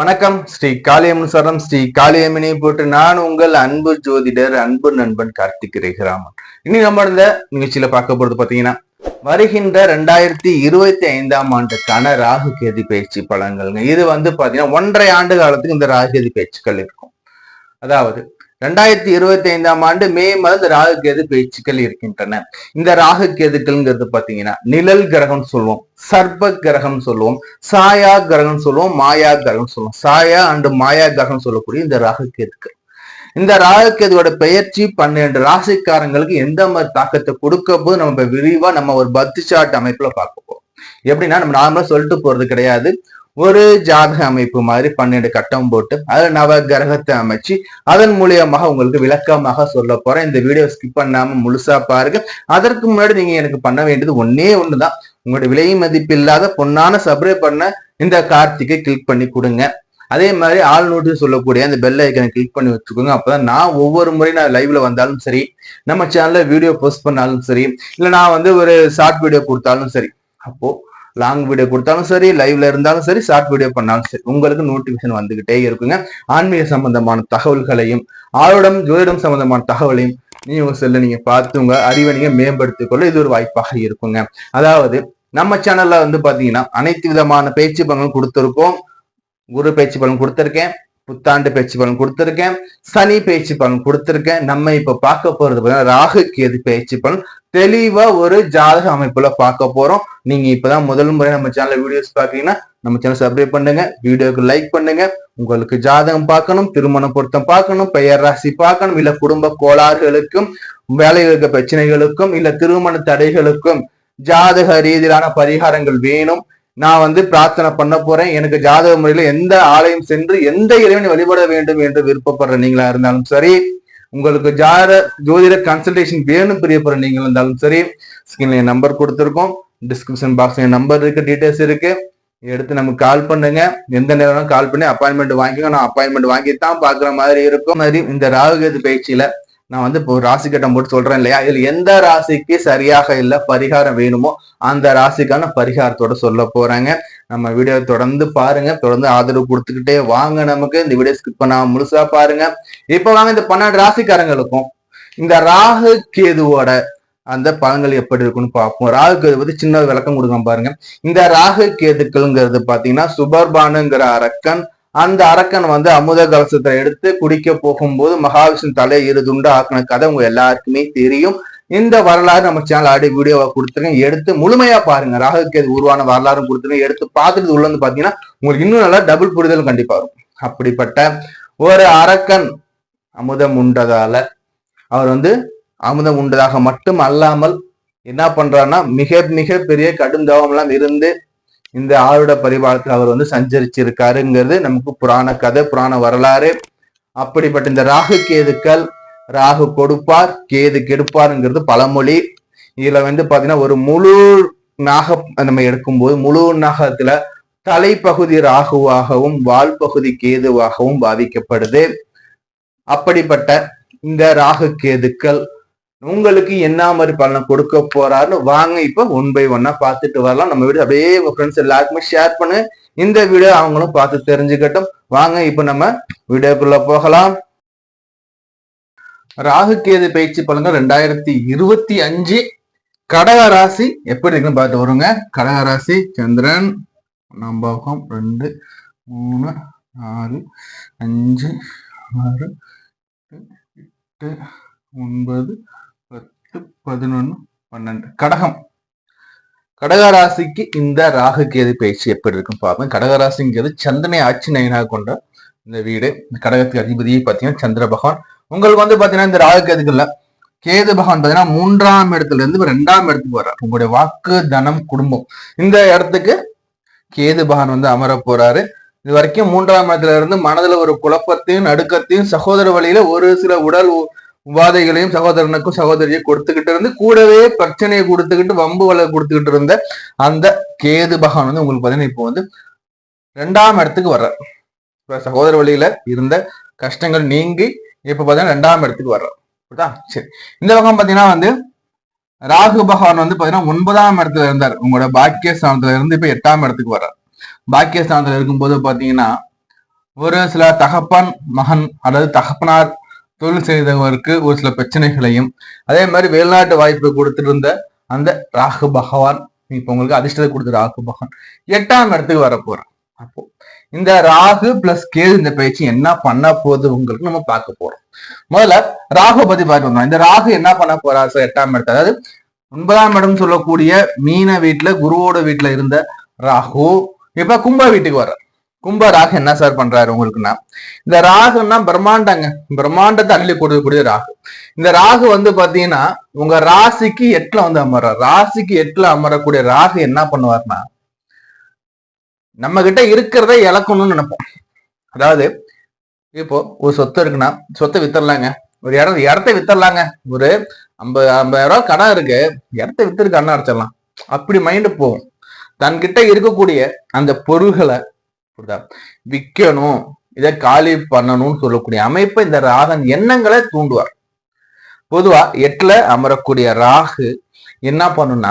வணக்கம். ஸ்ரீ காளியம்மன் சரணம். ஸ்ரீ காளியம்மனை போட்டு நான் உங்கள் அன்பு ஜோதிடர் அன்பு நண்பன் கார்த்திக் ரேகராமன். இனி நம்ம இந்த நிகழ்ச்சியில பார்க்க போறது பாத்தீங்கன்னா வருகின்ற 2025ஆம் ஆண்டுக்கான ராகு கேது பயிற்சி பலன்கள்ங்க. இது பாத்தீங்கன்னா 1.5 ஆண்டு காலத்துக்கு இந்த ராகு கேது பயிற்சிகள் இருக்கும். அதாவது 2025ஆம் ஆண்டு மே மாதம் இந்த ராகு கேது பயிற்சிகள் இருக்கின்றன. இந்த ராகு கேதுக்கள்ங்கிறது பாத்தீங்கன்னா நிழல் கிரகம் சொல்லுவோம், சர்ப்ப கிரகம் சொல்லுவோம், சாயா கிரகம் சொல்லுவோம், மாயா கிரகம் சொல்லுவோம். சாயா அண்ட் மாயா கிரகம் சொல்லக்கூடிய இந்த ராகு கேதுக்கள், இந்த ராகு கேதுவோட பெயர்ச்சி 12 ராசிக்காரங்களுக்கு எந்த மாதிரி தாக்கத்தை கொடுக்க போது நம்ம விரிவா நம்ம ஒரு பத்து சார்ட் அமைப்புல பார்க்க போறோம். எப்படின்னா நம்ம நார்மலா சொல்லிட்டு போறது கிடையாது. ஒரு ஜாதக அமைப்பு மாதிரி 12 கட்டம் போட்டு அதுல நவ கிரகத்தை அமைச்சு அதன் மூலியமாக உங்களுக்கு விளக்கமாக சொல்ல போறேன். இந்த வீடியோ ஸ்கிப் பண்ணாம முழுசா பாருங்க. அதற்கு முன்னாடி நீங்க எனக்கு பண்ண வேண்டியது ஒன்னே ஒண்ணுதான். உங்களுடைய விலை மதிப்பில்லாத பொன்னான சப்ஸ்கிரைப் பண்ண இந்த கார்த்திகை கிளிக் பண்ணி கொடுங்க. அதே மாதிரி ஆல் நோட்டிஸ் சொல்லக்கூடிய அந்த பெல் ஐக்கனை கிளிக் பண்ணி வச்சுக்கோங்க. அப்பதான் நான் ஒவ்வொரு முறை நான் லைவ்ல வந்தாலும் சரி, நம்ம சேனல்ல வீடியோ போஸ்ட் பண்ணாலும் சரி, இல்ல நான் ஒரு ஷார்ட் வீடியோ கொடுத்தாலும் சரி, அப்போ லாங் வீடியோ கொடுத்தாலும் சரி, லைவ்ல இருந்தாலும் சரி, ஷார்ட் வீடியோ பண்ணாலும் சரி, உங்களுக்கு நோட்டிபிகேஷன் வந்துகிட்டே இருக்குங்க. ஆன்மீக சம்பந்தமான தகவல்களையும் ஆளுடம் ஜோதிடம் சம்பந்தமான தகவலையும் நீங்க செல்ல நீங்க பார்த்து உங்க அறிவை நீங்க மேம்படுத்திக் கொள்ள இது ஒரு வாய்ப்பாக இருக்குங்க. அதாவது நம்ம சேனல்ல பாத்தீங்கன்னா அனைத்து விதமான பயிற்சி பலன்களும் கொடுத்திருக்கோம். குரு பயிற்சி பலன் கொடுத்திருக்கேன், புத்தாண்டு பயிற்சி பலன் கொடுத்திருக்கேன், சனி பயிற்சி பலன் கொடுத்திருக்கேன். நம்ம இப்ப பார்க்க போறது ராகு கேது பயிற்சி பலன் தெளிவா ஒரு ஜாதக அமைப்புல பார்க்க போறோம். நீங்க இப்பதான் முதல் முறை நம்ம சேனல்ல வீடியோஸ் பாத்தீங்கன்னா நம்ம சேனல் சப்ஸ்கிரைப் பண்ணுங்க, வீடியோக்கு லைக் பண்ணுங்க. உங்களுக்கு ஜாதகம் பார்க்கணும், திருமண பொருத்தம் பார்க்கணும், பெயர் ராசி பார்க்கணும், இல்ல குடும்ப கோளாறுகளுக்கும் வேலைகளுக்கு பிரச்சனைகளுக்கும் இல்ல திருமண தடைகளுக்கும் ஜாதக ரீதியிலான பரிகாரங்கள் வேணும், நான் பிரார்த்தனை பண்ண போறேன், எனக்கு ஜாதக முறையில எந்த ஆலயம் சென்று எந்த இறைவனை வழிபட வேண்டும் என்று விருப்பப்படுற நீங்களா இருந்தாலும் சரி, உங்களுக்கு ஜோதிட கன்சல்டேஷன் வேணும் பிரியப்படுற நீங்களா இருந்தாலும் சரி, ஸ்கிரீன்ல நம்பர் கொடுத்துருக்கோம், டிஸ்கிரிப்ஷன் பாக்ஸ்ல நம்பர் இருக்கு, டீடைல்ஸ் இருக்கு, எடுத்து நமக்கு கால் பண்ணுங்க. எந்த நேரம் கால் பண்ணி அப்பாயின்மெண்ட் வாங்கிக்கோங்க. நான் அப்பாயின்மெண்ட் வாங்கித்தான் பாக்குற மாதிரி இருக்கும். மாதிரி இந்த ராகு கேது பயிற்சியில நான் இப்போ ராசி கட்டம் போட்டு சொல்றேன் இல்லையா, இதுல எந்த ராசிக்கு சரியாக இல்ல பரிகாரம் வேணுமோ அந்த ராசிக்கான பரிகாரத்தோட சொல்ல போறாங்க. நம்ம வீடியோ தொடர்ந்து பாருங்க, தொடர்ந்து ஆதரவு கொடுத்துக்கிட்டே வாங்க. நமக்கு இந்த வீடியோ ஸ்கிப் பண்ணாம முழுசா பாருங்க. இப்ப வாங்க இந்த 12 ராசிக்காரங்களுக்கும் இந்த ராகு கேதுவோட அந்த பலன்கள் எப்படி இருக்குன்னு பார்ப்போம். ராகு கேது பத்தி சின்ன விளக்கம் கொடுக்க பாருங்க. இந்த ராகு கேதுக்கள்ங்கிறது பாத்தீங்கன்னா சுபர்பானுங்கிற அரக்கன், அந்த அரக்கன் அமுத கலசத்தை எடுத்து குடிக்க போகும்போது மகாவிஷ்ணு தலையை 2 துண்டா ஆக்கின கதை உங்க எல்லாருக்குமே தெரியும். இந்த வரலாறு நம்ம சேனல் ஆடி வீடியோவா கொடுத்துருங்க, எடுத்து முழுமையா பாருங்க. ராகு கேது உருவான வரலாறும் கொடுத்துருங்க, எடுத்து பார்த்துட்டு உள்ள பாத்தீங்கன்னா உங்களுக்கு இன்னும் நல்லா டபுள் புரிதல் கண்டிப்பா இருக்கும். அப்படிப்பட்ட ஒரு அரக்கன் அமுதம் உண்டதால அவர் அமுதம் உண்டதாக மட்டும் அல்லாமல் என்ன பண்றாருன்னா மிக மிக பெரிய கடுந்தவம் எல்லாம் இருந்து இந்த ஆருட பரிபாலத்தில் அவர் சஞ்சரிச்சிருக்காருங்கிறது நமக்கு புராண கதை, புராண வரலாறு. அப்படிப்பட்ட இந்த ராகு கேதுக்கள், ராகு கொடுப்பார் கேது கெடுப்பாருங்கிறது பழமொழி. இதுல பாத்தீங்கன்னா ஒரு முழு நாகம் நம்ம எடுக்கும்போது முழு நாகத்துல தலைப்பகுதி ராகுவாகவும் வால் பகுதி கேதுவாகவும் பாதிக்கப்படுது. அப்படிப்பட்ட இந்த ராகு கேதுக்கள் உங்களுக்கு என்ன மாதிரி பலனை கொடுக்க போறாருன்னு வாங்க இப்ப 1 by 1 பார்த்துட்டு வரலாம். நம்ம வீடியோ அப்படியே உங்க ஃப்ரெண்ட்ஸ் எல்லாருக்குமே ஷேர் பண்ணு, இந்த வீடியோ அவங்களும் பார்த்து தெரிஞ்சுக்கட்டும். வாங்க இப்ப நம்ம வீடியோக்குள்ள போகலாம். ராகு கேது பயிற்சி பலன்கள் 2025 கடக ராசி எப்படி இருக்குன்னு பார்த்து வருங்க. கடக ராசி சந்திரன் 1 பாகம் 2 3 4 5 6 8 9 10 11 12 கடகம். கடகராசிக்கு இந்த ராகு கேது பயிற்சி எப்படி இருக்குன்னு பார்ப்போம். கடகராசிங்கிறது சந்திரனை ஆட்சி நயனாக கொண்ட இந்த வீடு. இந்த கடகத்துக்கு அதிபதியை பார்த்தீங்கன்னா சந்திர பகவான். உங்களுக்கு பாத்தீங்கன்னா இந்த ராகு கேதுக்குள்ள கேது பகவான் பாத்தீங்கன்னா 3ஆம் இடத்துல இருந்து 2ஆம் இடத்துக்கு வர்றார். உங்களுடைய வாக்கு, தனம், குடும்பம் இந்த இடத்துக்கு கேது பகவான் அமர போறாரு. இது வரைக்கும் 3ஆம் இடத்துல இருந்து மனதுல ஒரு குழப்பத்தையும் நடுக்கத்தையும் சகோதர வழியில ஒரு சில உடல் உபாதைகளையும் சகோதரனுக்கும் சகோதரியை கொடுத்துக்கிட்டு இருந்து கூடவே பிரச்சனையை கொடுத்துக்கிட்டு வம்பு வலை கொடுத்துக்கிட்டு இருந்த அந்த கேது பகவான் உங்களுக்கு பாத்தீங்கன்னா இப்போ 2ஆம் இடத்துக்கு வர்றார். சகோதர வழியில இருந்த கஷ்டங்கள் நீங்கி இப்ப பாத்தீங்கன்னா 2ஆம் இடத்துக்கு வர்றார். சரி, இந்த பக்கம் பாத்தீங்கன்னா ராகு பகவான் பாத்தீங்கன்னா 9ஆம் இடத்துல இருந்தார். உங்களோட பாக்கிய ஸ்தானத்துல இருந்து இப்ப 8ஆம் இடத்துக்கு வர்றார். பாக்கிய ஸ்தானத்துல இருக்கும்போது பாத்தீங்கன்னா ஒரு சில தகப்பன் மகன் அதாவது தகப்பனார் தொழில் செய்தவருக்கு ஒரு சில பிரச்சனைகளையும், அதே மாதிரி வெளிநாட்டு வாய்ப்பு கொடுத்திருந்த அந்த ராகு பகவான் இப்ப உங்களுக்கு அதிர்ஷ்டத்தை கொடுத்த ராகு பகவான் 8ஆம் இடத்துக்கு வர போறான். அப்போ இந்த ராகு பிளஸ் கேது இந்த பயிற்சி என்ன பண்ண போகுது உங்களுக்கு நம்ம பார்க்க போறோம். முதல்ல ராகு பத்தி பார்க்கணும். இந்த ராகு என்ன பண்ண போறா சார் 8ஆம் இடத்துல, அதாவது 9ஆம் இடம் சொல்லக்கூடிய மீன வீட்டுல குருவோட வீட்டுல இருந்த ராகு இப்ப கும்ப வீட்டுக்கு வர்ற. கும்ப ராகு என்ன சார் பண்றாரு உங்களுக்குன்னா, இந்த ராகுன்னா பிரம்மாண்டங்க, பிரம்மாண்டத்தை அள்ளி கொடுக்கக்கூடிய ராகு. இந்த ராகு வந்து பாத்தீங்கன்னா உங்க ராசிக்கு 8ல வந்து அமர்றார். ராசிக்கு 8ல அமரக்கூடிய ராகு என்ன பண்ணுவார்னா, நம்ம கிட்ட இருக்கிறத இழக்கணும்னு நினைப்போம். அதாவது இப்போ ஒரு சொத்து இருக்குன்னா சொத்தை வித்தரலாங்க, ஒரு இடத்த வித்தரலாங்க, ஒரு 50,000 ரூபாய் கடன் இருக்கு, இடத்த வித்துருக்கு கண்ணா அடைச்சிடலாம், அப்படி மைண்டு போகும். தன்கிட்ட இருக்கக்கூடிய அந்த பொருள்களை விற்கணும், இதை காலி பண்ணணும்னு சொல்லக்கூடிய அமைப்பை இந்த ராகன் எண்ணங்களை தூண்டுவார். பொதுவா 8ல அமரக்கூடிய ராகு என்ன பண்ணும்னா,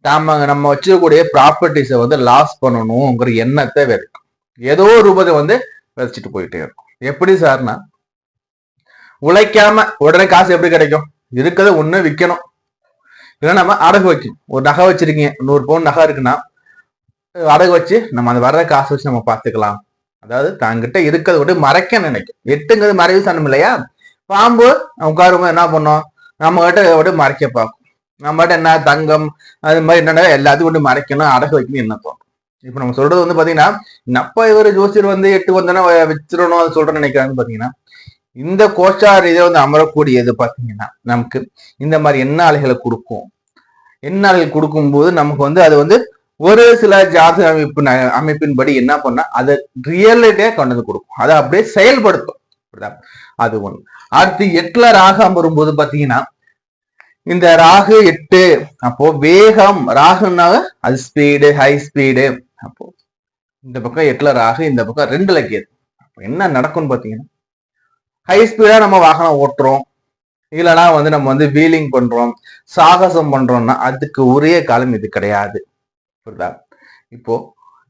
நம்ம வச்சுக்கக்கூடிய ப்ராப்பர்ட்டிஸை வந்து லாஸ் பண்ணணுங்கிற எண்ணத்தை விதைக்கும். ஏதோ ஒரு ரூபத்தை வந்து விதைச்சிட்டு போயிட்டே இருக்கும். எப்படி சார்னா, உழைக்காம உடனே காசு எப்படி கிடைக்கும்? இருக்கிறத ஒண்ணு விற்கணும், இல்லைன்னா நம்ம அடகு வைக்கணும். ஒரு நகை வச்சிருக்கீங்க, 100 பவுன் நகை இருக்குன்னா அடகு வச்சு நம்ம அந்த வர்ற காசு வச்சு நம்ம பார்த்துக்கலாம். அதாவது தங்கிட்ட இருக்கிறத விட்டு மறைக்க நினைக்கும். 8ங்கிறது மறைவு சனம் இல்லையா? பாம்பு உட்காருங்க என்ன பண்ணோம், நம்ம கிட்ட விட்டு மறைக்க பார்க்கும். நம்ம கிட்ட என்ன தங்கம் அது மாதிரி என்னென்ன எல்லாத்தையும் விட்டு மறைக்கணும், அடகு வைக்கணும் என்ன தோணும். இப்ப நம்ம சொல்றது வந்து பாத்தீங்கன்னா, நப்ப இவர் ஜோசியர் வந்து 8 வந்தோன்னா வச்சிடணும் அது சொல்றேன்னு நினைக்கிறாங்க. பாத்தீங்கன்னா இந்த கோச்சார் இதை வந்து அமரக்கூடியது பாத்தீங்கன்னா நமக்கு இந்த மாதிரி எண்ணாலைகளை கொடுக்கும். எண்ணாலைகள் கொடுக்கும்போது நமக்கு வந்து அது வந்து ஒரு சில ஜாதக அமைப்பின்படி என்ன பண்ணா அதை ரியலிட்டியா கொண்டு வந்து கொடுக்கும், அதை அப்படியே செயல்படுத்தும். அது ஒண்ணு. அடுத்து 8ல ராகு அமரும்போது பாத்தீங்கன்னா இந்த ராகு 8, அப்போ வேகம், ராகுனாக அது ஸ்பீடு, ஹை ஸ்பீடு. அப்போ இந்த பக்கம் 8ல ராகு, இந்த பக்கம் 2ல கேது. என்ன நடக்கும்னு பாத்தீங்கன்னா, ஹை ஸ்பீடா நம்ம வாகனம் ஓட்டுறோம், இல்லைன்னா வந்து நம்ம வந்து வீலிங் பண்றோம், சாகசம் பண்றோம்னா அதுக்கு உரிய காலம் இது கிடையாது. புரியுதா? இப்போ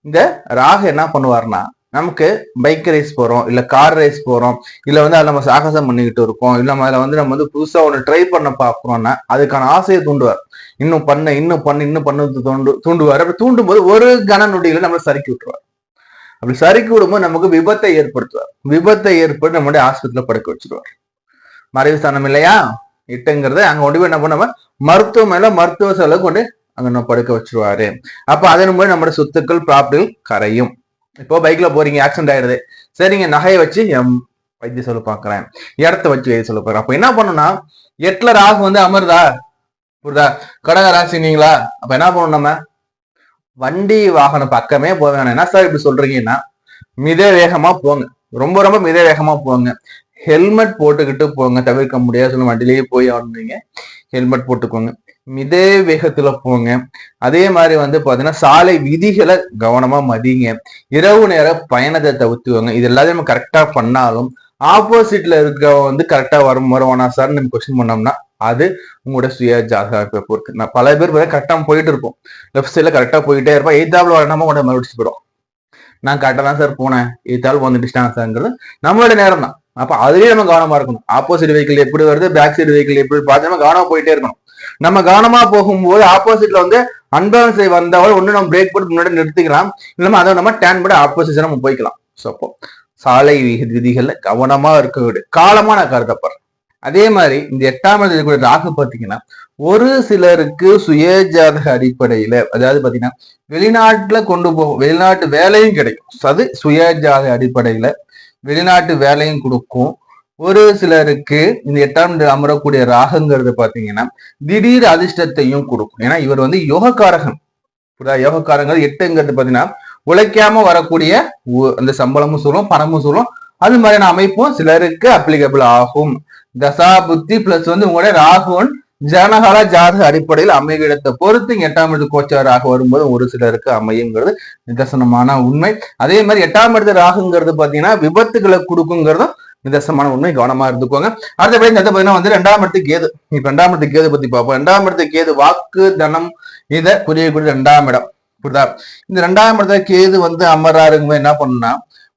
இந்த ராகு என்ன பண்ணுவார்னா, நமக்கு பைக் ரேஸ் போறோம், இல்ல கார் ரேஸ் போறோம், இல்ல வந்து அதை நம்ம சாகசம் பண்ணிக்கிட்டு இருக்கோம், இல்ல அதுல வந்து நம்ம வந்து புதுசா ஒண்ணு ட்ரை பண்ண பாக்குறோம்னா அதுக்கான ஆசையை தூண்டுவார். இன்னும் பண்ணு தூண்டுவார். அப்படி தூண்டும் போது ஒரு கன நொடிகளை நம்ம சறுக்கி விட்டுருவார். அப்படி சறுக்கி விடும்போது நமக்கு விபத்தை ஏற்படுத்துவார். விபத்தை ஏற்பட்டு நம்மளுடைய ஆஸ்பத்திரியில படுக்க வச்சிருவார். மறைவு ஸ்தானம் இல்லையா 8ங்கிறது, அங்க கொண்டு போய் என்ன பண்ண மருத்துவமனையில மருத்துவ செலவு கொண்டு அங்க நம்ம படுக்க வச்சிருவாரு. அப்ப அதன் மூலம் நம்மளோட சொத்துக்கள் ப்ராப்பர்ட்டிகள் கரையும். இப்போ பைக்ல போறீங்க, ஆக்சிடென்ட் ஆயிடுது, சரிங்க நகையை வச்சு வைத்திய சொல்ல பாக்குறேன், இடத்த வச்சு வைத்திய சொல்ல பாக்குறேன். அப்ப என்ன பண்ணுனா, 8ல ராகு வந்து அமருதா, புரியுதா? கடக ராசினீங்களா, அப்ப என்ன பண்ணணும், நம்ம வண்டி வாகனம் பக்கமே போக வேணாம். என்ன சார் இப்படி சொல்றீங்கன்னா, மித வேகமா போங்க, ரொம்ப ரொம்ப மித வேகமா போங்க, ஹெல்மெட் போட்டுக்கிட்டு போங்க. தவிர்க்க முடியாது சொல்ல வண்டியிலேயே போய் ஆடுறீங்க, ஹெல்மெட் போட்டுக்கோங்க, மித வேகத்துல போங்க. அதே மாதிரி வந்து பாத்தீங்கன்னா சாலை விதிகளை கவனமா மதிங்க. இரவு நேர பயணத்தை தவிர்த்துவாங்க. இது எல்லாத்தையும் நம்ம கரெக்டா பண்ணாலும் ஆப்போசிட்ல இருக்க வந்து கரெக்டா வருவானா சார் நம்ம கொஸ்டின் பண்ணோம்னா அது உங்களோட சுய ஜாதக இருக்கு. நான் பல பேர் கரெக்டா போயிட்டு இருப்போம், லெஃப்ட் சைட்ல கரெக்டா போயிட்டே இருப்போம், 8ஆப்ல வரணுமா உடனே மறுபடிச்சு போயிடும். நான் கரெக்டா தான் சார் போனேன், 8ஆப் வந்துட்டுங்கிறது நம்மளோட நேரம் தான். அப்ப அதுலயே நம்ம கவனமா இருக்கணும். ஆப்போசிட் வெஹிக்கிள் எப்படி வருது, பேக் சைடு வெஹிக்கிள் எப்படி பார்த்து நம்ம கவனமா போயிட்டே இருக்கணும். நம்ம கவனமா போகும்போது ஆப்போசிட்ல வந்து அன்பேலன்ஸ் வந்தவரை ஒண்ணு நம்ம பிரேக் போட்டு முன்னாடி நிறுத்திக்கலாம், இல்லாம அதை நம்ம டேன் பண்ணி ஆப்போசிட் நம்ம போய்க்கலாம். ஸோ அப்போ சாலை விதிகள்ல கவனமா இருக்க விடு காலமா நான் கருதப்படுறேன். அதே மாதிரி இந்த 8ஆம் இடத்துல ராகு பாத்தீங்கன்னா ஒரு சிலருக்கு சுய ஜாதக அடிப்படையில, அதாவது பாத்தீங்கன்னா வெளிநாட்டுல கொண்டு போகும், வெளிநாட்டு வேலையும் கிடைக்கும். அது சுய ஜாதக அடிப்படையில வெளிநாட்டு வேலையும் கொடுக்கும். ஒரு சிலருக்கு இந்த 8ஆம் அமரக்கூடிய ராகுங்கிறது பாத்தீங்கன்னா திடீர் அதிர்ஷ்டத்தையும் கொடுக்கும். ஏன்னா இவர் வந்து யோகக்காரகன். யோகக்காரங்கள் 8ங்கிறது பாத்தீங்கன்னா உழைக்காம வரக்கூடிய அந்த சம்பளமும் சொல்லும், பணமும் சொல்லும். அது மாதிரியான அமைப்பும் சிலருக்கு அப்ளிகபிள் ஆகும். தசா புத்தி பிளஸ் வந்து உங்களுடைய ராகுவன் ஜனகால ஜாதக அடிப்படையில் அமைகிடத்தை பொறுத்து 8ஆம் இடத்து கோச்சாராக வரும்போது ஒரு சிலருக்கு அமையுங்கிறது நிதர்சனமான உண்மை. அதே மாதிரி 8ஆம் இடத்து ராகுங்கிறது பாத்தீங்கன்னா விபத்துகளை கொடுக்குங்கிறதும் நிதர்சனமான உண்மை. கவனமா இருந்துக்கோங்க. அடுத்தபடி பாத்தீங்கன்னா வந்து 2ஆம் இடத்து கேது. இப்ப 2ஆம் இடத்து கேது பத்தி பார்ப்போம். 2ஆம் இடத்து கேது வாக்கு தனம் இதை குறியக்கூடிய 2ஆம் இடம். புரியுதா? இந்த 2ஆம் இடத்துல கேது வந்து அமராருங்க என்ன பண்ணுனா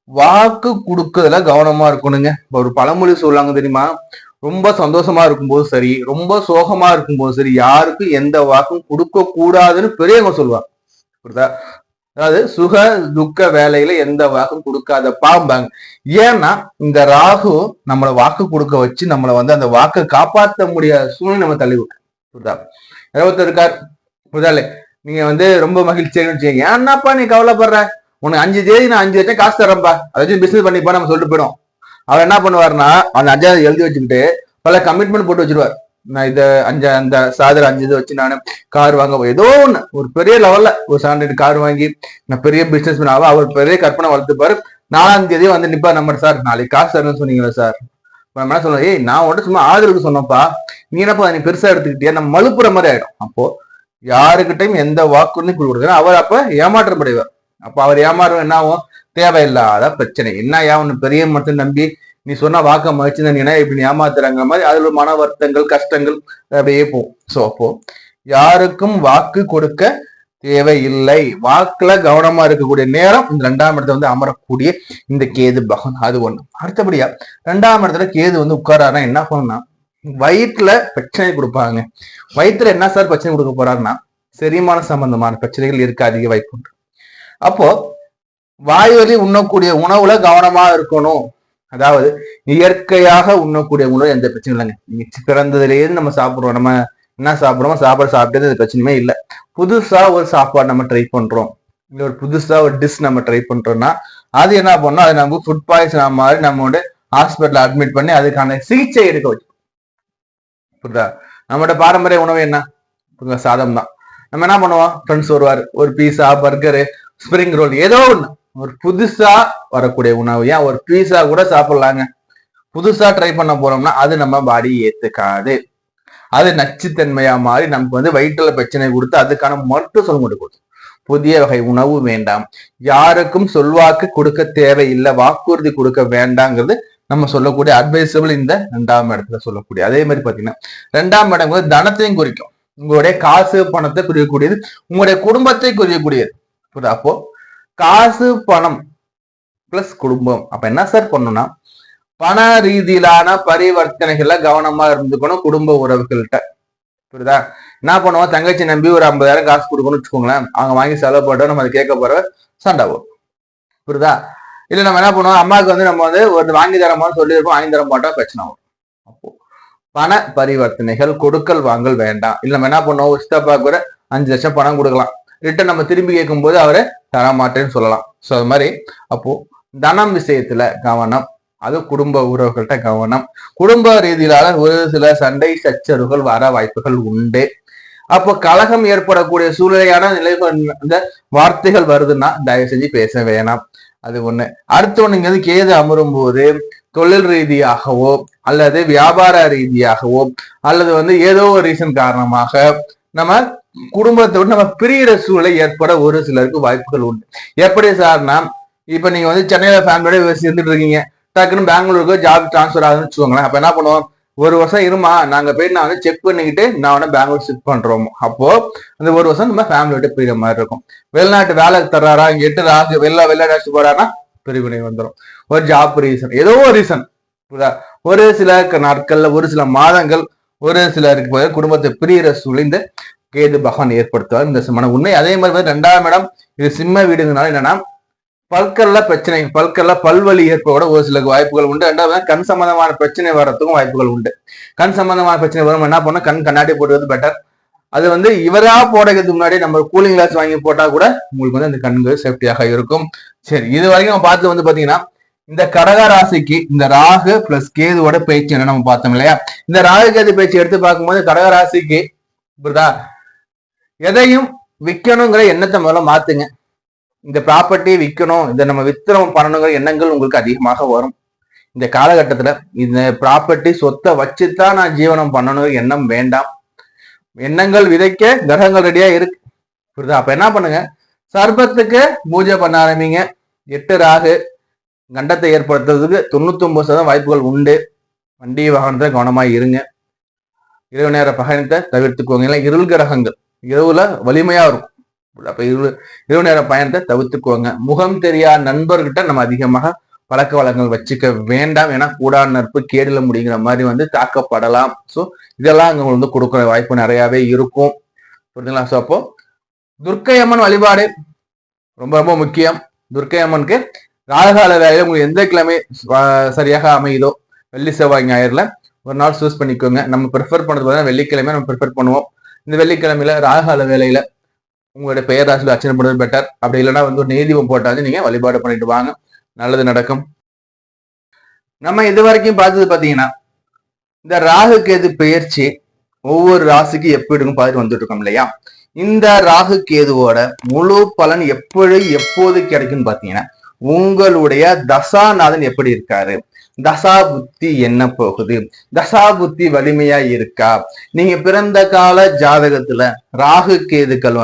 வாக்கு கொடுக்கறதுல கவனமா இருக்கணுங்க. ஒரு பழமொழி சொல்லுவாங்க தெரியுமா, ரொம்ப சந்தோஷமா இருக்கும்போது சரி, ரொம்ப சோகமா இருக்கும்போது சரி, யாருக்கும் எந்த வாக்கும் கொடுக்க கூடாதுன்னு பெரியவங்க சொல்லுவாங்க. புரியுதா? அதாவது சுக துக்க வேலையில எந்த வாக்கும் கொடுக்காத பாம்பாங்க. ஏன்னா இந்த ராகு நம்மளை வாக்கு கொடுக்க வச்சு நம்மளை வந்து அந்த வாக்கை காப்பாற்ற முடியாத சூழ்நிலை நம்ம தள்ளி விட்டு. புரியுதா? இருபத்தி இருக்கார். புரியுதாலே? நீங்க வந்து ரொம்ப மகிழ்ச்சியா ஏன்னாப்பா நீ கவலைப்படுற, உனக்கு 5 தேதி நான் 5 லட்சம் காசு தரேன்ப்பா, அதை வச்சு பிசினஸ் பண்ணிப்பா நம்ம சொல்லிட்டு போயிடும். அவர் என்ன பண்ணுவாருன்னா அந்த 5வது எழுதி வச்சுக்கிட்டு பல கமிட்மெண்ட் போட்டு வச்சிருவார். நான் இதை அந்த சாதர் 5 இதை வச்சு நான் கார் வாங்க ஏதோ ஒண்ணு ஒரு பெரிய லெவல்ல ஒரு 700 கார் வாங்கி நான் பெரிய பிசினஸ் பண்ணாவா அவர் பெரிய கற்பனை வளர்த்துப்பாரு. 4ஆம் தேதி வந்து நிப்பா நம்பர் சார் நாளைக்கு காசு தரணும்னு சொன்னீங்களா சார். நம்ம என்ன சொல்லுவோம், ஏய் நான் ஒன்றும் சும்மா ஆதரவுக்கு சொன்னப்பா, நீ என்னப்பா நீ பெருசா எடுத்துக்கிட்டியா, நம்ம மலுப்புற மாதிரி ஆயிடும். அப்போ யாருக்கிட்டையும் எந்த வாக்குறுதியும் கொடுக்குறது அவர் அப்ப ஏமாற்றப்படைவார். அப்ப அவர் ஏமாறும் என்ன ஆகும், தேவையில்லாத பிரச்சனை. என்ன ஒண்ணு பெரிய மட்டும் நம்பி நீ சொன்ன வாக்க மகிழ்ச்சி நீ இப்படி ஏமாத்துறாங்க மாதிரி அதுல மன வருத்தங்கள் கஷ்டங்கள் அப்படியே போகும். சோ அப்போ யாருக்கும் வாக்கு கொடுக்க தேவையில்லை. வாக்குல கவனமா இருக்கக்கூடிய நேரம் இந்த 2ஆம் இடத்துல வந்து அமரக்கூடிய இந்த கேது பகவான், அது ஒண்ணு. அடுத்தபடியா 2ஆம் இடத்துல கேது வந்து உட்காராருன்னா என்ன பண்ணணும்னா வயிற்றுல பிரச்சனை கொடுப்பாங்க. வயிற்றுல என்ன சார் பிரச்சனை கொடுக்க போறாருன்னா செரிமான சம்பந்தமான பிரச்சனைகள் இருக்க அதிக வாய்ப்பு உண்டு. அப்போ வாய்வழி உண்ணக்கூடிய உணவுல கவனமா இருக்கணும். அதாவது இயற்கையாக உண்ணக்கூடிய உணவு எந்த பிரச்சனையும் இல்லைங்க. நீங்க பிறந்ததுலேயே நம்ம சாப்பிடுறோம், நம்ம என்ன சாப்பிடுறோமோ சாப்பிட்டது எந்த பிரச்சனையுமே இல்லை. புதுசா ஒரு சாப்பாடு நம்ம ட்ரை பண்றோம், இல்ல ஒரு புதுசா ஒரு டிஷ் நம்ம ட்ரை பண்றோம்னா அது என்ன பண்ணோம், அது நம்ம ஃபுட் பாய்சன் மாதிரி நம்மளோட ஹாஸ்பிட்டல் அட்மிட் பண்ணி அதுக்கான சிகிச்சை எடுக்க வச்சு. புரியுதா? நம்மளோட பாரம்பரிய உணவு என்ன, சாதம் தான். நம்ம என்ன பண்ணுவோம், ஃப்ரெண்ட்ஸ் வருவார், ஒரு பீஸா பர்கரு ஸ்பிரிங் ரோல் ஏதோ ஒண்ணு ஒரு புதுசா வரக்கூடிய உணவு. ஏன் ஒரு பீஸா கூட சாப்பிடலாங்க. புதுசா ட்ரை பண்ண போறோம்னா அது நம்ம பாடி ஏத்துக்காது. அது நச்சுத்தன்மையா மாறி நமக்கு வந்து வயிற்றுல பிரச்சனை கொடுத்து அதுக்கான மருத்துவ சொல்ல கொடுக்கும். புதிய வகை உணவு வேண்டாம், யாருக்கும் சொல்வாக்கு கொடுக்க தேவையில்லை, வாக்குறுதி கொடுக்க வேண்டாங்கிறது நம்ம சொல்லக்கூடிய அட்வைசபிள் இந்த 2ஆம் இடத்துல சொல்லக்கூடிய. அதே மாதிரி பாத்தீங்கன்னா 2ஆம் இடம் வந்து தனத்தையும் குறிக்கும். உங்களுடைய காசு பணத்தை குறிக்கக்கூடியது, உங்களுடைய குடும்பத்தை குறிக்கக்கூடியது. அப்போ காசு பணம் பிளஸ் குடும்பம். அப்ப என்ன சார் பண்ணணும்னா பண ரீதியிலான பரிவர்த்தனைகள்ல கவனமா இருந்துக்கணும் குடும்ப உறவுகள்கிட்ட. புரியுதா? என்ன பண்ணுவோம், தங்கச்சி நம்பி ஒரு 50,000 காசு கொடுக்கணும்னு வச்சுக்கோங்களேன், அவங்க வாங்கி செலவு போட்டோம், நம்ம அதை கேட்க போற சண்டை வரும். புரியுதா? இல்ல நம்ம என்ன பண்ணுவோம், அம்மாவுக்கு வந்து நம்ம வந்து ஒரு வாங்கி தரமான்னு சொல்லியிருப்போம், வாங்கி தர மாட்டோம், பிரச்சனை வரும். அப்போ பண பரிவர்த்தனைகள் கொடுக்கல் வாங்கல் வேண்டாம். இல்ல நம்ம என்ன பண்ணுவோம், சித்தப்பா கூட 5 லட்சம் பணம் கொடுக்கலாம், ரிட்டன் நம்ம திரும்பி கேட்கும் போது அவரை தரமாட்டேன்னு சொல்லலாம். ஸோ அது மாதிரி அப்போ தனம் விஷயத்துல கவனம், அது குடும்ப உறவுகள்கிட்ட கவனம். குடும்ப ரீதியிலான ஒரு சில சண்டை சச்சரவுகள் வர வாய்ப்புகள் உண்டு. அப்போ கலகம் ஏற்படக்கூடிய சூழ்நிலையான நிலைகள் இந்த வார்த்தைகள் வருதுன்னா தயவு செஞ்சு பேச வேணாம். அது ஒண்ணு. அடுத்த ஒண்ணுங்கிறது கேது அமரும் போது தொழில் ரீதியாகவோ அல்லது வியாபார ரீதியாகவோ அல்லது வந்து ஏதோ ஒரு ரீசன் காரணமாக நம்ம குடும்பத்தை விட்டு நம்ம பிரியிற சூழ்நிலை ஏற்பட ஒரு சிலருக்கு வாய்ப்புகள் உண்டு. எப்படி சார்னா, இப்ப நீங்க வந்து சென்னையில ஃபேமிலியோட இருந்துட்டு இருக்கீங்க, டக்குன்னு பெங்களூருக்கு ஜாப் டிரான்ஸ்பர் ஆகுதுன்னு வச்சுக்கோங்களேன். அப்ப என்ன பண்ணுவோம், ஒரு வருஷம் இருமா, நாங்க போயிட்டு நான் வந்து செக் பண்ணிக்கிட்டு நான் வந்து பெங்களூர் ஷிஃப்ட் பண்றோம். அப்போ அந்த ஒரு வருஷம் நம்ம ஃபேமிலி விட்டு பிரிகிற மாதிரி இருக்கும். வெளிநாட்டு வேலை தர்றாரா, இங்க 8 ராகு வெளிநாட்டு போறாருன்னா பிரிவினை வந்துடும். ஒரு ஜாப் ரீசன், ஏதோ ஒரு ரீசன். ஒரு சில நாட்கள்ல ஒரு சில மாதங்கள் ஒரு சிலருக்கு குடும்பத்தை பிரிகிற சூழ்நிலை கேது பகவான் ஏற்படுத்துவார் இந்த சமண உண்மை. அதே மாதிரி 2ஆம் இடம் இது சிம்ம வீடுனால என்னன்னா பல்கல்ல பிரச்சனை, பல்கல்ல பல்வலி ஏற்பட ஒரு சில வாய்ப்புகள் உண்டு. 2ஆவது கண் சம்பந்தமான பிரச்சனை வர்றதுக்கும் வாய்ப்புகள் உண்டு. கண் சம்பந்தமான பிரச்சனை வரும், என்ன பண்ண கண் கண்ணாடி போடுறது பெட்டர். அது வந்து இவரா போடுறதுக்கு முன்னாடி நம்ம கூலிங் கிளாஸ் வாங்கி போட்டா கூட உங்களுக்கு வந்து அந்த கண்கள் சேஃப்டியாக இருக்கும். சரி, இது வரைக்கும் நம்ம பார்த்து வந்து பாத்தீங்கன்னா இந்த கடக ராசிக்கு இந்த ராகு பிளஸ் கேதுவோட பேச்சு என்ன நம்ம பார்த்தோம் இல்லையா. இந்த ராகு கேது பேச்சு எடுத்து பார்க்கும்போது கடக ராசிக்கு புரியுதா, எதையும் விற்கணுங்கிற எண்ணத்தை முதல்ல மாத்துங்க. இந்த ப்ராப்பர்ட்டியை விற்கணும், இதை நம்ம வித்திரம் பண்ணணுங்கிற எண்ணங்கள் உங்களுக்கு அதிகமாக வரும். இந்த காலகட்டத்துல இந்த ப்ராப்பர்ட்டி சொத்தை வச்சுதான் நான் ஜீவனம் பண்ணணுங்கிற எண்ணம் வேண்டாம். எண்ணங்கள் விதைக்க கிரகங்கள் ரெடியா இருக்கு. புரியுதா? அப்ப என்ன பண்ணுங்க, சர்பத்துக்கு பூஜை பண்ண ஆரம்பிங்க. 8 ராகு கண்டத்தை ஏற்படுத்துறதுக்கு 99% வாய்ப்புகள் உண்டு. வண்டி வாகனத்தை கவனமாக இருங்க. இரவு நேர பயணத்தை தவிர்த்துக்கோங்க. இருள் கிரகங்கள் இரவுல வலிமையா இருக்கும். அப்ப இரவு நேர பயணத்தை தவிர்த்துக்குவாங்க. முகம் தெரியா நண்பர்கிட்ட நம்ம அதிகமாக பழக்க வழக்கங்கள் வச்சுக்க வேண்டாம். ஏன்னா கூடாத நட்பு கேடுல முடிங்கிற மாதிரி தாக்கப்படலாம். சோ இதெல்லாம் அங்க கொடுக்குற வாய்ப்பு நிறையவே இருக்கும். புரியுதுங்களா? சோ அப்போ துர்க்கை அம்மன் வழிபாடு ரொம்ப ரொம்ப முக்கியம். துர்க்கை அம்மனுக்கு ராகுகால வேலையில உங்களுக்கு எந்த கிழமை சரியாக அமையுதோ, வெள்ளி செவ்வாய் ஞாயிறுல ஒரு நாள் சூஸ் பண்ணிக்கோங்க. நம்ம ப்ரிஃபர் பண்றது வெள்ளிக்கிழமை நம்ம ப்ரிஃபர் பண்ணுவோம். இந்த வெள்ளிக்கிழமையில ராகுகால வேலையில உங்களுடைய பெயர் ராசியில் அர்ச்சனை பண்ணுறது பெட்டர். அப்படி இல்லைன்னா ஒரு நெய்தீபம் போட்டாலும் நீங்க வழிபாடு பண்ணிட்டு வாங்க, நல்லது நடக்கும். நம்ம இது வரைக்கும் பார்த்தது பாத்தீங்கன்னா இந்த ராகு கேது பெயர்ச்சி ஒவ்வொரு ராசிக்கு எப்படி இருக்கும் பார்த்துட்டு வந்துட்டு இருக்கோம் இல்லையா? இந்த ராகு கேதுவோட முழு பலன் எப்போது கிடைக்கும்னு பாத்தீங்கன்னா உங்களுடைய தசாநாதன் எப்படி இருக்காரு, தசா புத்தி என்ன போகுது, தசா புத்தி வலிமையா இருக்கா, நீங்க பிறந்த கால ஜாதகத்துல ராகு கேதுக்கள்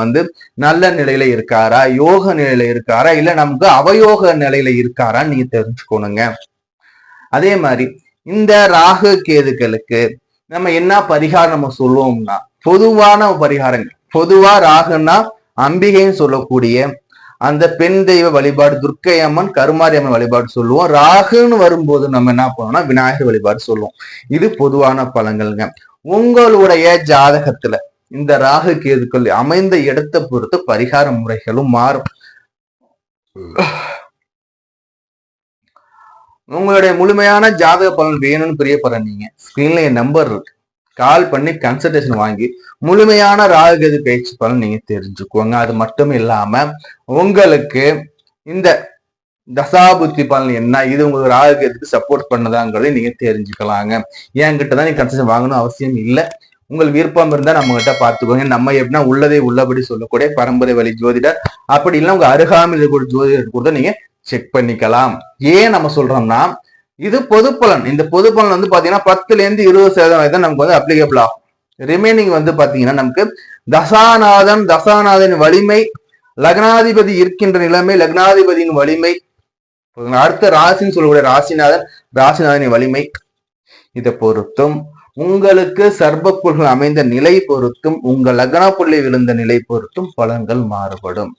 நல்ல நிலையில இருக்காரா, யோக நிலையில இருக்காரா, இல்ல நமக்கு அவயோக நிலையில இருக்காரான்னு நீங்க தெரிஞ்சுக்கணுங்க. அதே மாதிரி இந்த ராகு கேதுக்களுக்கு நம்ம என்ன பரிகாரம் நம்ம சொல்லுவோம்னா, பொதுவான பரிகாரங்கள். பொதுவா ராகுன்னா அம்பிகைன்னு சொல்லக்கூடிய அந்த பெண் தெய்வ வழிபாடு, துர்க்கை அம்மன், கருமாரி அம்மன் வழிபாடு சொல்லுவோம். ராகுன்னு வரும்போது நம்ம என்ன பண்ணுவோம்னா விநாயகர் வழிபாடு சொல்லுவோம். இது பொதுவான பலன்கள்ங்க. உங்களுடைய ஜாதகத்துல இந்த ராகு கேதுக்கள் அமைந்த இடத்தை பொறுத்து பரிகார முறைகளும் மாறும். உங்களுடைய முழுமையான ஜாதக பலன் வேணும்னு பிரியப்படுற நீங்க ஸ்கிரீன்ல என் நம்பர் இருக்கு, கால் பண்ணி கன்சல்டேஷன் வாங்கி முழுமையான ராகுகேது பயிற்சி பலன் நீங்க தெரிஞ்சுக்குவாங்க. அது மட்டும் இல்லாம உங்களுக்கு இந்த தசாபுத்தி பலன் என்ன, இது உங்களுக்கு ராகுகேதுக்கு சப்போர்ட் பண்ணதாங்கிறத நீங்க தெரிஞ்சுக்கலாங்க. என்கிட்ட தான் நீங்க கன்சல்டேஷன் வாங்கணும் அவசியம் இல்லை. உங்களுக்கு விருப்பம் இருந்தா நம்ம கிட்ட பார்த்துக்கோங்க. நம்ம எப்படின்னா உள்ளதை உள்ளபடி சொல்லக்கூடிய பரம்பரை வழி ஜோதிடர். அப்படி இல்லை உங்க அருகாமையில் இருக்கக்கூடிய ஜோதிடர் கூட நீங்க செக் பண்ணிக்கலாம். ஏன் நம்ம சொல்றோம்னா இது பொது பலன். இந்த பொது பலன் பாத்தீங்கன்னா 10% தான் நமக்கு அப்ளிகபிள் ஆகும். ரிமைனிங் பாத்தீங்கன்னா நமக்கு தசாநாதன் வலிமை, லக்னாதிபதி இருக்கின்ற நிலைமை, லக்னாதிபதியின் வலிமை, அடுத்த ராசின்னு சொல்லக்கூடிய ராசிநாதனின் வலிமை, இதை பொறுத்தும் உங்களுக்கு சர்ப புள்ளிகள் அமைந்த நிலை பொறுத்தும் உங்கள் லக்ன புள்ளி விழுந்த நிலை பொறுத்தும் பலன்கள் மாறுபடும்.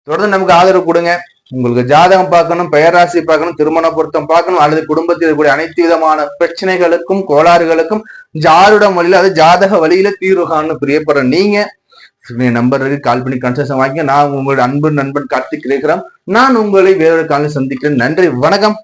தொடர்ந்து நமக்கு ஆதரவு கொடுங்க. உங்களுக்கு ஜாதகம் பார்க்கணும், பெயராசி பார்க்கணும், திருமண பொருத்தம் பார்க்கணும், அல்லது குடும்பத்தில் இருக்கக்கூடிய அனைத்து விதமான பிரச்சனைகளுக்கும் கோளாறுகளுக்கும் ஜாருட வழியில, அது ஜாதக வழியில தீர்வு காணணும் பிரியப்படுற நீங்க நம்பருக்கு கால் பண்ணி கன்சல்டேஷன் வாங்கி. நான் உங்களுடைய அன்பு நண்பன் கார்த்திக் இருக்கிறேன். நான் உங்களை வேறொரு காலையில் சந்திக்கிறேன். நன்றி, வணக்கம்.